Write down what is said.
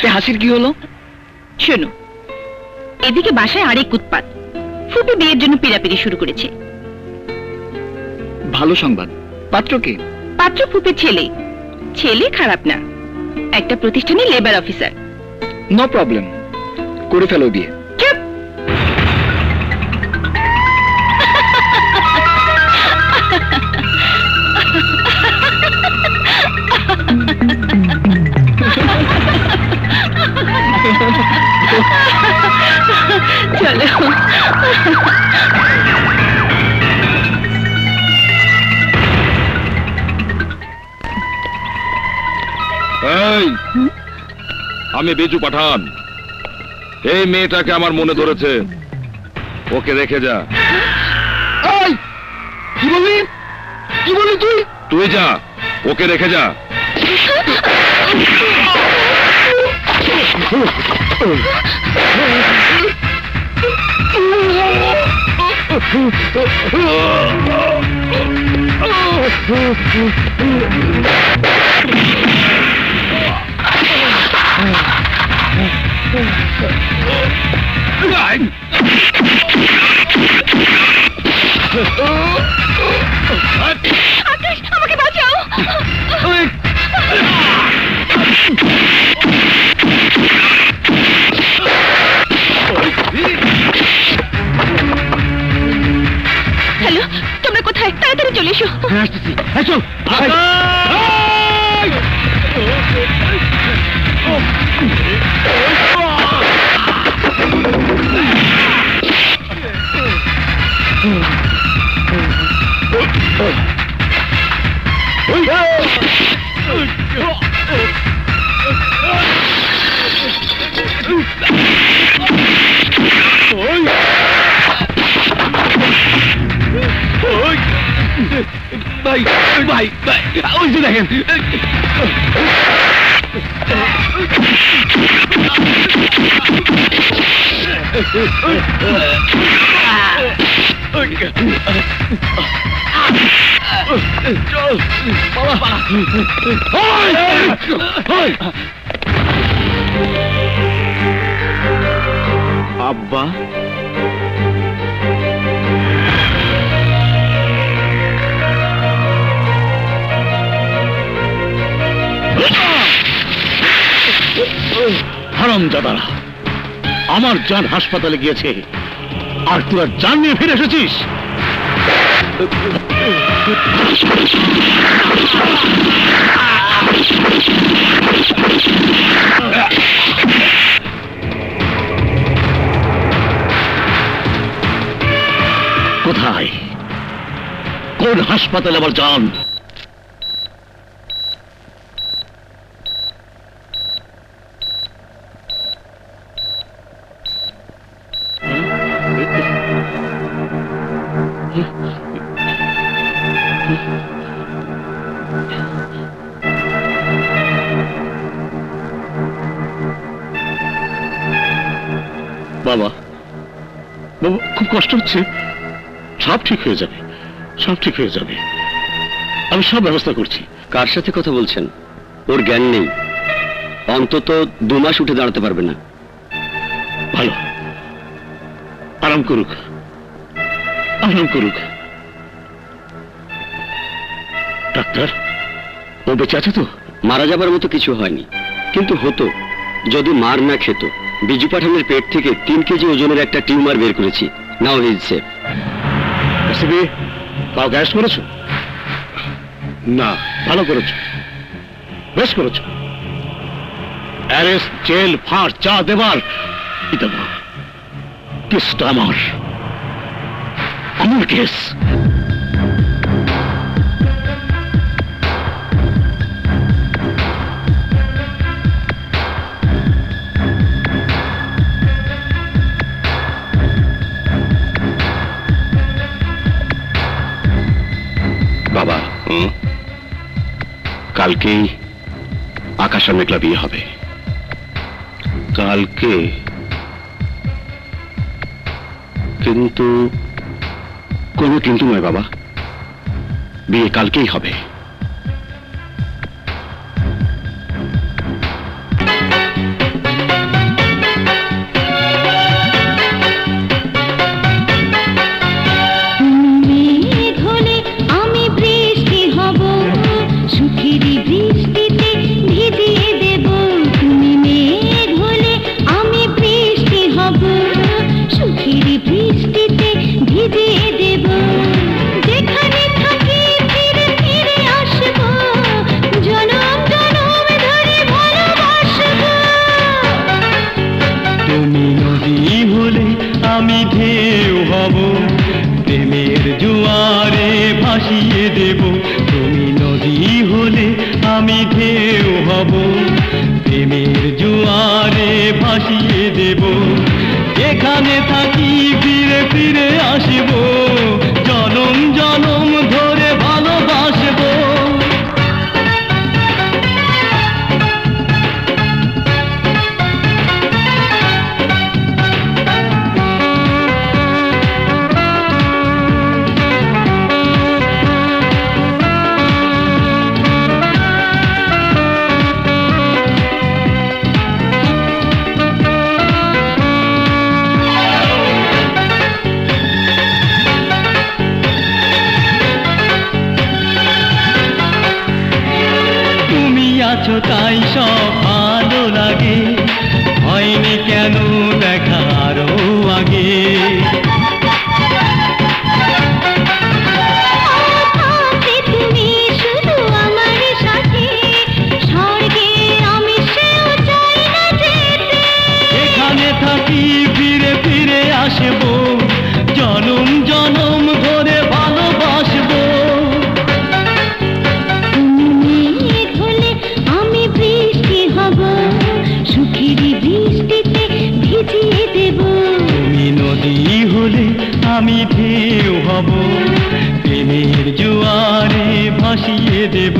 এতে হাসির কি হলো? শোনো, এদিকে বাসায় আরেক উৎপাত। ফুপি বিয়ের জন্য পিড়াপিড়ি শুরু করেছে। ভালো সংবাদ। পাত্র কে? পাত্র ফুপির ছেলে। ছেলে খারাপ না, একটা প্রতিষ্ঠানে লেবার অফিসার। নো প্রবলেম, করে ফেলো বিয়ে। চুপ! চলো। এই, আমি বিজু পাঠান। এই মেয়েটাকে আমার মনে ধরেছে, ওকে রেখে যা। এই, কি বললি? কি বললি তুই? তুই যা, ওকে রেখে যা। আকাশ, আমাকে বাঁচাও! হ্যালো, তোমরা কোথায়? তাড়াতাড়ি চলে এসো। ভাই ভাই ভাই, ওই যে দেখেন। আব্বা, হারামজাদারা, আমার জান হাসপাতালে গিয়েছে আর তোরা জান নিয়ে ফিরে এসেছিস। কোথায়, কোন হাসপাতালে আমার জান? বাবা, বাবা, খুব কষ্ট হচ্ছে। সব ঠিক হয়ে যাবে, সব ঠিক হয়ে যাবে। আমি সব ব্যবস্থা করছি। কার সাথে কথা বলছেন? ওর জ্ঞান নেই, অন্তত 2 মাস উঠে দাঁড়াতে পারবে না। ভালো, আরাম করুক, আরাম করুক। ডাক্তার, ও বেঁচে আছে তো? মারা যাবার মতো কিছু হয়নি, কিন্তু হতো যদি মার না খেত। বিজু পাঠানের পেট থেকে 3 কেজি ওজনের একটা টিউমার বের করেছি। Now he is safe. কাউ গ্যাস করেছো? না, ভালো করেছো, বেশ করেছো। অ্যারেস্ট, জেল, ফাঁস যা দেবার দেব। কেসটা আমার কেস। বাবা, কালকেই আকাশ আর মেঘলা বিয়ে হবে। কালকে? কিন্তু কোনো কিন্তু নয় বাবা, বিয়ে কালকেই হবে। জোয়ারে ভাসিয়ে দেব, তুমি নদী হলে আমি ঢেউ হব, প্রেমের জোয়ারে ভাসিয়ে দেব, এখানে থাকি ফিরে ফিরে আসব, জনম জনম ধরে ভালোবাসবো। আছো তাই সব ভালো লাগে, হয়নি কেন দেখা আরো আগে। তুমি শুধু আমার সাথে, স্বর্গে আমি সেও চাই না যেতে। এখানে থাকি ফিরে ফিরে আসবো, জনম জনম ধরে ভালোবাসবো। তুমি নদী হলে আমি ঢেউ হব, প্রেমের জোয়ারে ভাসিয়ে দেব।